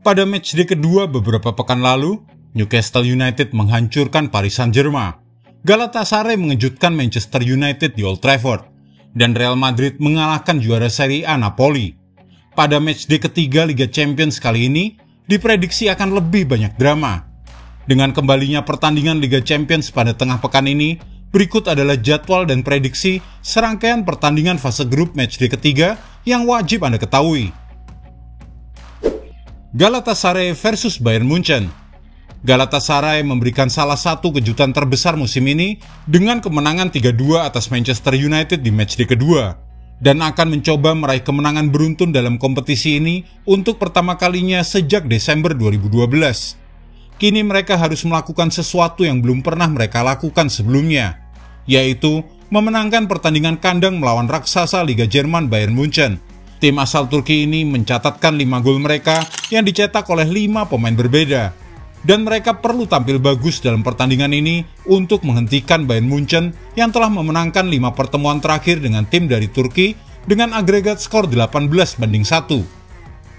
Pada matchday kedua beberapa pekan lalu, Newcastle United menghancurkan Paris Saint-Germain, Galatasaray mengejutkan Manchester United di Old Trafford, dan Real Madrid mengalahkan juara Serie A Napoli. Pada matchday ketiga Liga Champions kali ini, diprediksi akan lebih banyak drama. Dengan kembalinya pertandingan Liga Champions pada tengah pekan ini, berikut adalah jadwal dan prediksi serangkaian pertandingan fase grup matchday ketiga yang wajib Anda ketahui. Galatasaray versus Bayern Munchen. Galatasaray memberikan salah satu kejutan terbesar musim ini dengan kemenangan 3-2 atas Manchester United di matchday kedua, dan akan mencoba meraih kemenangan beruntun dalam kompetisi ini untuk pertama kalinya sejak Desember 2012. Kini mereka harus melakukan sesuatu yang belum pernah mereka lakukan sebelumnya, yaitu memenangkan pertandingan kandang melawan raksasa Liga Jerman Bayern Munchen. Tim asal Turki ini mencatatkan 5 gol mereka yang dicetak oleh 5 pemain berbeda. Dan mereka perlu tampil bagus dalam pertandingan ini untuk menghentikan Bayern Munchen yang telah memenangkan 5 pertemuan terakhir dengan tim dari Turki dengan agregat skor 18-1.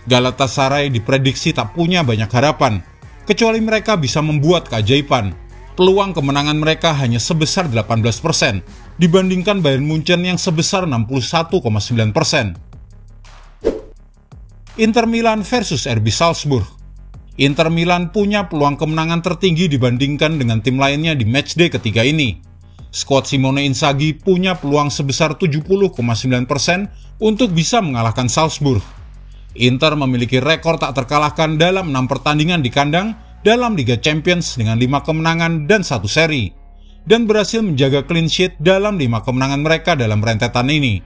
Galatasaray diprediksi tak punya banyak harapan, kecuali mereka bisa membuat keajaiban. Peluang kemenangan mereka hanya sebesar 18% dibandingkan Bayern Munchen yang sebesar 61,9%. Inter Milan versus RB Salzburg. Inter Milan punya peluang kemenangan tertinggi dibandingkan dengan tim lainnya di matchday ketiga ini. Skuad Simone Inzaghi punya peluang sebesar 70,9% untuk bisa mengalahkan Salzburg. Inter memiliki rekor tak terkalahkan dalam 6 pertandingan di kandang dalam Liga Champions dengan 5 kemenangan dan 1 seri, dan berhasil menjaga clean sheet dalam 5 kemenangan mereka dalam rentetan ini.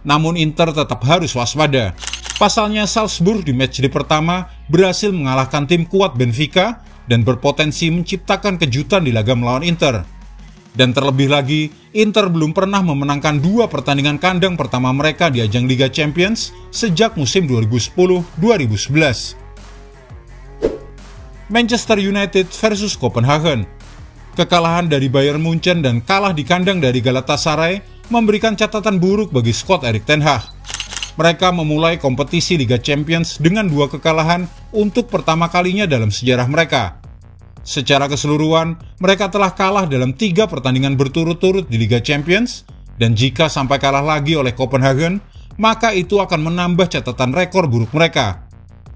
Namun Inter tetap harus waspada. Pasalnya Salzburg di matchday pertama berhasil mengalahkan tim kuat Benfica dan berpotensi menciptakan kejutan di laga melawan Inter. Dan terlebih lagi, Inter belum pernah memenangkan 2 pertandingan kandang pertama mereka di ajang Liga Champions sejak musim 2010-2011. Manchester United versus Copenhagen. Kekalahan dari Bayern Munchen dan kalah di kandang dari Galatasaray memberikan catatan buruk bagi skuad Erik ten Hag. Mereka memulai kompetisi Liga Champions dengan 2 kekalahan untuk pertama kalinya dalam sejarah mereka. Secara keseluruhan, mereka telah kalah dalam 3 pertandingan berturut-turut di Liga Champions, dan jika sampai kalah lagi oleh Copenhagen, maka itu akan menambah catatan rekor buruk mereka.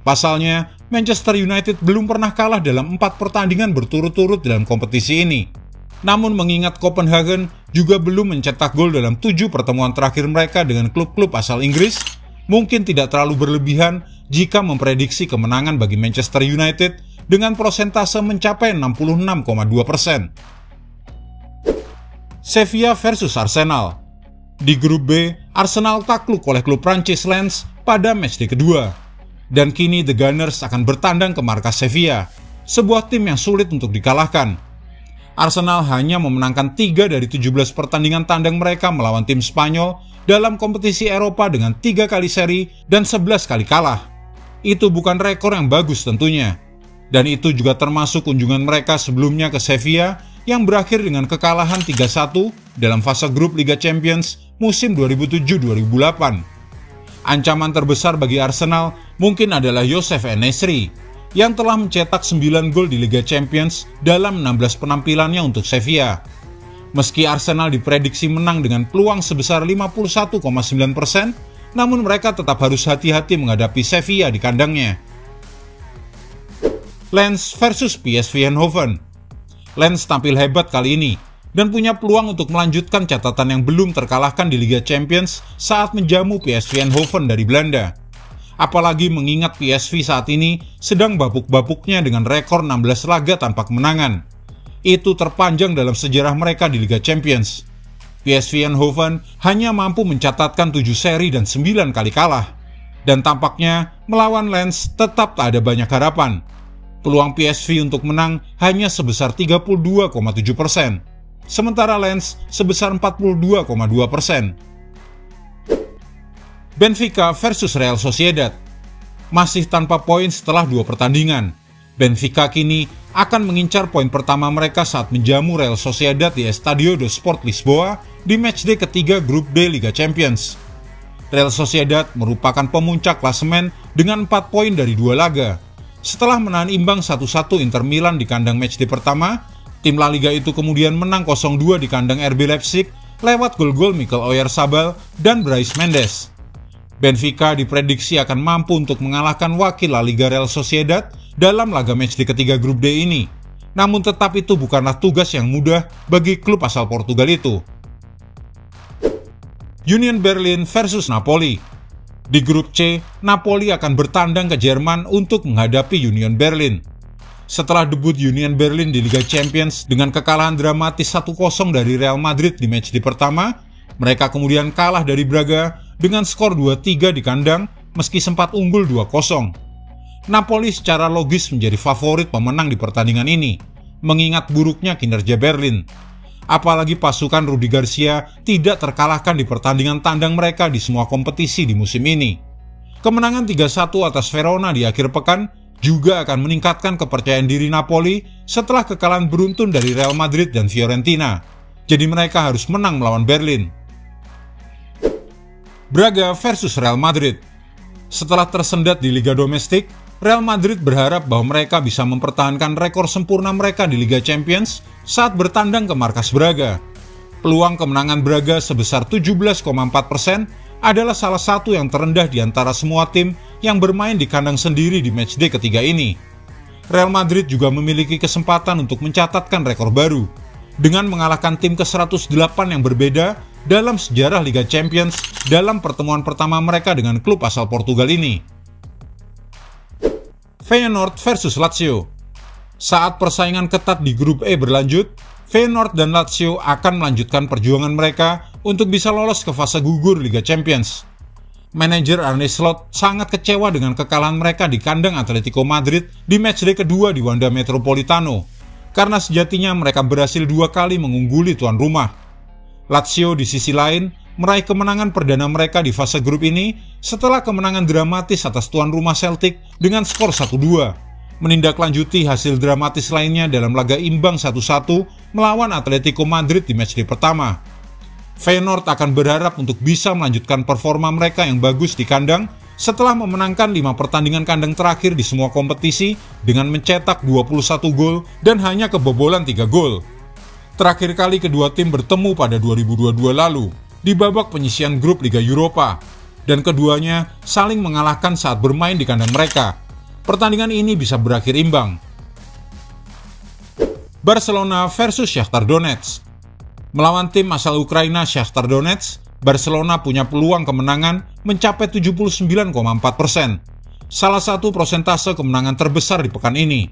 Pasalnya, Manchester United belum pernah kalah dalam 4 pertandingan berturut-turut dalam kompetisi ini. Namun mengingat Copenhagen juga belum mencetak gol dalam 7 pertemuan terakhir mereka dengan klub-klub asal Inggris, mungkin tidak terlalu berlebihan jika memprediksi kemenangan bagi Manchester United dengan persentase mencapai 66,2%. Sevilla versus Arsenal. Di grup B, Arsenal takluk oleh klub Prancis Lens pada matchday kedua. Dan kini The Gunners akan bertandang ke markas Sevilla, sebuah tim yang sulit untuk dikalahkan. Arsenal hanya memenangkan 3 dari 17 pertandingan tandang mereka melawan tim Spanyol dalam kompetisi Eropa dengan 3 kali seri dan 11 kali kalah. Itu bukan rekor yang bagus tentunya. Dan itu juga termasuk kunjungan mereka sebelumnya ke Sevilla yang berakhir dengan kekalahan 3-1 dalam fase grup Liga Champions musim 2007-2008. Ancaman terbesar bagi Arsenal mungkin adalah Youssef En-Nesyri yang telah mencetak 9 gol di Liga Champions dalam 16 penampilannya untuk Sevilla. Meski Arsenal diprediksi menang dengan peluang sebesar 51,9%, namun mereka tetap harus hati-hati menghadapi Sevilla di kandangnya. Lens versus PSV Eindhoven. Lens tampil hebat kali ini dan punya peluang untuk melanjutkan catatan yang belum terkalahkan di Liga Champions saat menjamu PSV Eindhoven dari Belanda. Apalagi mengingat PSV saat ini sedang babuk-babuknya dengan rekor 16 laga tanpa kemenangan. Itu terpanjang dalam sejarah mereka di Liga Champions. PSV Eindhoven hanya mampu mencatatkan 7 seri dan 9 kali kalah. Dan tampaknya melawan Lens tetap tak ada banyak harapan. Peluang PSV untuk menang hanya sebesar 32,7%. Sementara Lens sebesar 42,2%. Benfica versus Real Sociedad. Masih tanpa poin setelah 2 pertandingan, Benfica kini akan mengincar poin pertama mereka saat menjamu Real Sociedad di Estádio do Sport Lisboa di matchday ketiga grup D Liga Champions. Real Sociedad merupakan pemuncak klasemen dengan 4 poin dari 2 laga, Setelah menahan imbang 1-1 Inter Milan di kandang matchday pertama, tim La Liga itu kemudian menang 0-2 di kandang RB Leipzig lewat gol-gol Mikel Oyarzabal dan Brais Mendes. Benfica diprediksi akan mampu untuk mengalahkan wakil La Liga Real Sociedad dalam laga matchday ketiga grup D ini. Namun tetap itu bukanlah tugas yang mudah bagi klub asal Portugal itu. Union Berlin versus Napoli. Di grup C, Napoli akan bertandang ke Jerman untuk menghadapi Union Berlin. Setelah debut Union Berlin di Liga Champions dengan kekalahan dramatis 1-0 dari Real Madrid di matchday pertama, mereka kemudian kalah dari Braga dengan skor 2-3 di kandang meski sempat unggul 2-0. Napoli secara logis menjadi favorit pemenang di pertandingan ini, mengingat buruknya kinerja Berlin. Apalagi pasukan Rudi Garcia tidak terkalahkan di pertandingan tandang mereka di semua kompetisi di musim ini. Kemenangan 3-1 atas Verona di akhir pekan juga akan meningkatkan kepercayaan diri Napoli setelah kekalahan beruntun dari Real Madrid dan Fiorentina. Jadi mereka harus menang melawan Berlin. Braga versus Real Madrid. Setelah tersendat di Liga Domestik, Real Madrid berharap bahwa mereka bisa mempertahankan rekor sempurna mereka di Liga Champions saat bertandang ke markas Braga. Peluang kemenangan Braga sebesar 17,4% adalah salah satu yang terendah di antara semua tim yang bermain di kandang sendiri di matchday ketiga ini. Real Madrid juga memiliki kesempatan untuk mencatatkan rekor baru dengan mengalahkan tim ke-108 yang berbeda dalam sejarah Liga Champions dalam pertemuan pertama mereka dengan klub asal Portugal ini. Feyenoord versus Lazio. Saat persaingan ketat di grup E berlanjut, Feyenoord dan Lazio akan melanjutkan perjuangan mereka untuk bisa lolos ke fase gugur Liga Champions. Manajer Arne Slot sangat kecewa dengan kekalahan mereka di kandang Atletico Madrid di matchday kedua di Wanda Metropolitano, karena sejatinya mereka berhasil 2 kali mengungguli tuan rumah. Lazio di sisi lain meraih kemenangan perdana mereka di fase grup ini setelah kemenangan dramatis atas tuan rumah Celtic dengan skor 1-2, menindaklanjuti hasil dramatis lainnya dalam laga imbang 1-1 melawan Atletico Madrid di matchday pertama. Feyenoord akan berharap untuk bisa melanjutkan performa mereka yang bagus di kandang setelah memenangkan 5 pertandingan kandang terakhir di semua kompetisi dengan mencetak 21 gol dan hanya kebobolan 3 gol. Terakhir kali kedua tim bertemu pada 2022 lalu di babak penyisihan grup Liga Eropa, dan keduanya saling mengalahkan saat bermain di kandang mereka. Pertandingan ini bisa berakhir imbang. Barcelona versus Shakhtar Donetsk. Melawan tim asal Ukraina Shakhtar Donetsk, Barcelona punya peluang kemenangan mencapai 79,4%. Salah satu persentase kemenangan terbesar di pekan ini.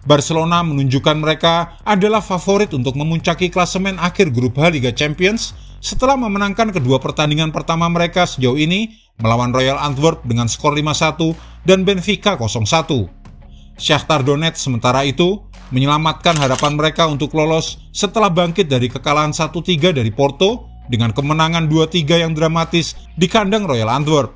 Barcelona menunjukkan mereka adalah favorit untuk memuncaki klasemen akhir grup H Liga Champions setelah memenangkan kedua pertandingan pertama mereka sejauh ini melawan Royal Antwerp dengan skor 5-1 dan Benfica 0-1. Shakhtar Donetsk sementara itu menyelamatkan harapan mereka untuk lolos setelah bangkit dari kekalahan 1-3 dari Porto dengan kemenangan 2-3 yang dramatis di kandang Royal Antwerp.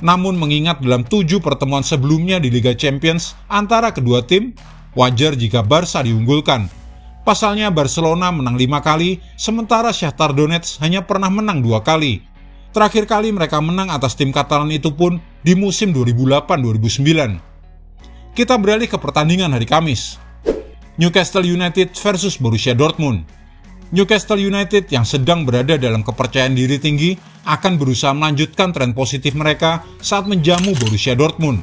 Namun mengingat dalam 7 pertemuan sebelumnya di Liga Champions antara kedua tim, wajar jika Barca diunggulkan. Pasalnya Barcelona menang 5 kali, sementara Shakhtar Donetsk hanya pernah menang 2 kali. Terakhir kali mereka menang atas tim Katalan itu pun di musim 2008-2009. Kita beralih ke pertandingan hari Kamis. Newcastle United versus Borussia Dortmund. Newcastle United yang sedang berada dalam kepercayaan diri tinggi akan berusaha melanjutkan tren positif mereka saat menjamu Borussia Dortmund.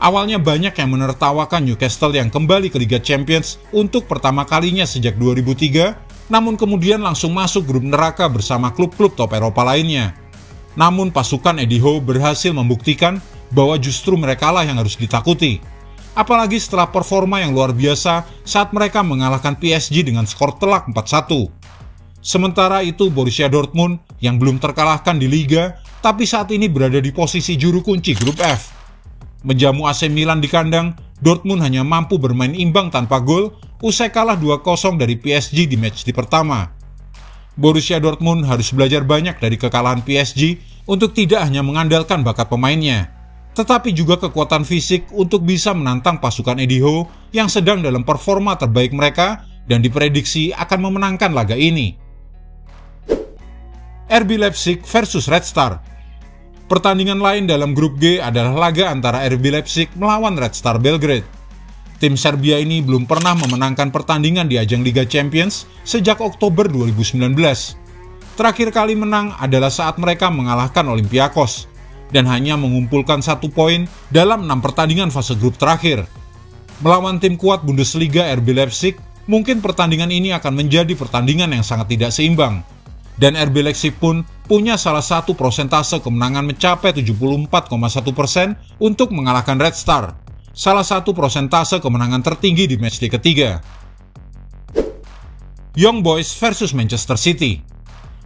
Awalnya banyak yang menertawakan Newcastle yang kembali ke Liga Champions untuk pertama kalinya sejak 2003, namun kemudian langsung masuk grup neraka bersama klub-klub top Eropa lainnya. Namun pasukan Eddie Howe berhasil membuktikan bahwa justru merekalah yang harus ditakuti. Apalagi setelah performa yang luar biasa saat mereka mengalahkan PSG dengan skor telak 4-1. Sementara itu Borussia Dortmund yang belum terkalahkan di Liga, tapi saat ini berada di posisi juru kunci grup F. Menjamu AC Milan di kandang, Dortmund hanya mampu bermain imbang tanpa gol usai kalah 2-0 dari PSG di matchday pertama. Borussia Dortmund harus belajar banyak dari kekalahan PSG untuk tidak hanya mengandalkan bakat pemainnya, tetapi juga kekuatan fisik untuk bisa menantang pasukan Eddie Howe yang sedang dalam performa terbaik mereka dan diprediksi akan memenangkan laga ini. RB Leipzig versus Red Star. Pertandingan lain dalam grup G adalah laga antara RB Leipzig melawan Red Star Belgrade. Tim Serbia ini belum pernah memenangkan pertandingan di ajang Liga Champions sejak Oktober 2019. Terakhir kali menang adalah saat mereka mengalahkan Olympiakos dan hanya mengumpulkan 1 poin dalam 6 pertandingan fase grup terakhir. Melawan tim kuat Bundesliga RB Leipzig, mungkin pertandingan ini akan menjadi pertandingan yang sangat tidak seimbang. Dan RB Leipzig pun punya salah satu persentase kemenangan mencapai 74,1% untuk mengalahkan Red Star, salah satu persentase kemenangan tertinggi di matchday ketiga. Young Boys versus Manchester City.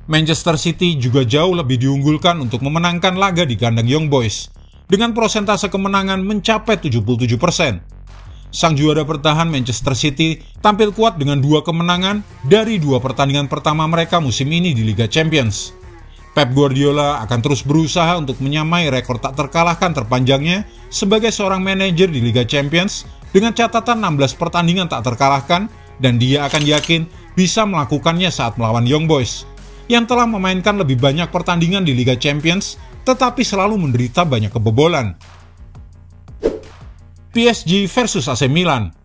Manchester City juga jauh lebih diunggulkan untuk memenangkan laga di kandang Young Boys, dengan persentase kemenangan mencapai 77%. Sang juara bertahan Manchester City tampil kuat dengan 2 kemenangan dari 2 pertandingan pertama mereka musim ini di Liga Champions. Pep Guardiola akan terus berusaha untuk menyamai rekor tak terkalahkan terpanjangnya sebagai seorang manajer di Liga Champions dengan catatan 16 pertandingan tak terkalahkan, dan dia akan yakin bisa melakukannya saat melawan Young Boys, yang telah memainkan lebih banyak pertandingan di Liga Champions tetapi selalu menderita banyak kebobolan. PSG versus AC Milan.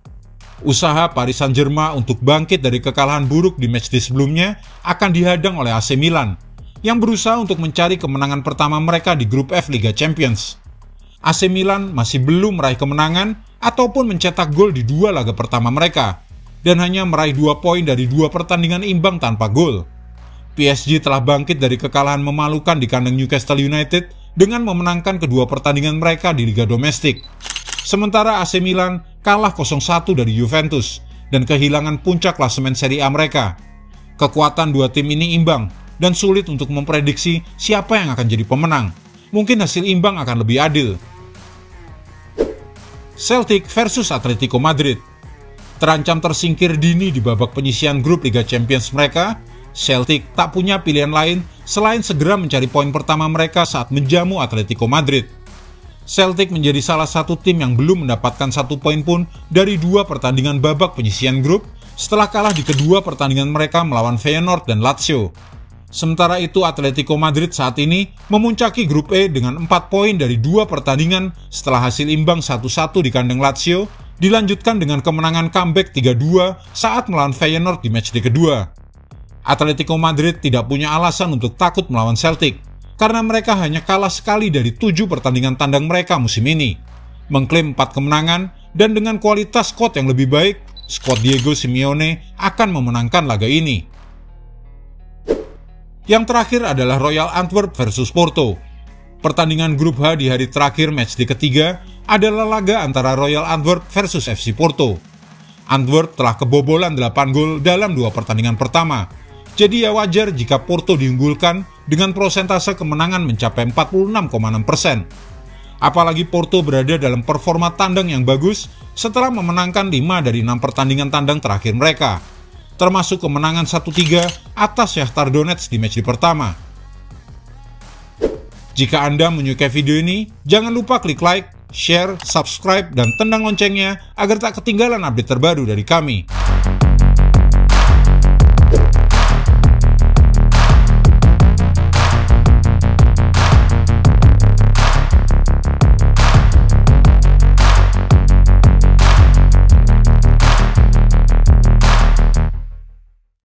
Usaha Paris Saint-Germain untuk bangkit dari kekalahan buruk di matchday sebelumnya akan dihadang oleh AC Milan, yang berusaha untuk mencari kemenangan pertama mereka di grup F Liga Champions. AC Milan masih belum meraih kemenangan ataupun mencetak gol di 2 laga pertama mereka, dan hanya meraih 2 poin dari 2 pertandingan imbang tanpa gol. PSG telah bangkit dari kekalahan memalukan di kandang Newcastle United dengan memenangkan kedua pertandingan mereka di liga domestik. Sementara AC Milan kalah 0-1 dari Juventus dan kehilangan puncak klasemen Serie A mereka. Kekuatan 2 tim ini imbang dan sulit untuk memprediksi siapa yang akan jadi pemenang. Mungkin hasil imbang akan lebih adil. Celtic versus Atletico Madrid. Terancam tersingkir dini di babak penyisihan grup Liga Champions mereka, Celtic tak punya pilihan lain selain segera mencari poin pertama mereka saat menjamu Atletico Madrid. Celtic menjadi salah satu tim yang belum mendapatkan 1 poin pun dari 2 pertandingan babak penyisihan grup setelah kalah di kedua pertandingan mereka melawan Feyenoord dan Lazio. Sementara itu Atletico Madrid saat ini memuncaki grup E dengan 4 poin dari 2 pertandingan setelah hasil imbang 1-1 di kandang Lazio, dilanjutkan dengan kemenangan comeback 3-2 saat melawan Feyenoord di matchday kedua. Atletico Madrid tidak punya alasan untuk takut melawan Celtic, karena mereka hanya kalah sekali dari 7 pertandingan tandang mereka musim ini, mengklaim 4 kemenangan, dan dengan kualitas skuad yang lebih baik, skuad Diego Simeone akan memenangkan laga ini. Yang terakhir adalah Royal Antwerp versus Porto. Pertandingan grup H di hari terakhir matchday ketiga adalah laga antara Royal Antwerp versus FC Porto. Antwerp telah kebobolan 8 gol dalam 2 pertandingan pertama, jadi ya wajar jika Porto diunggulkan dengan persentase kemenangan mencapai 46,6%. Apalagi Porto berada dalam performa tandang yang bagus setelah memenangkan 5 dari 6 pertandingan tandang terakhir mereka, termasuk kemenangan 1-3 atas Shakhtar Donetsk di matchday pertama. Jika Anda menyukai video ini, jangan lupa klik like, share, subscribe, dan tendang loncengnya agar tak ketinggalan update terbaru dari kami.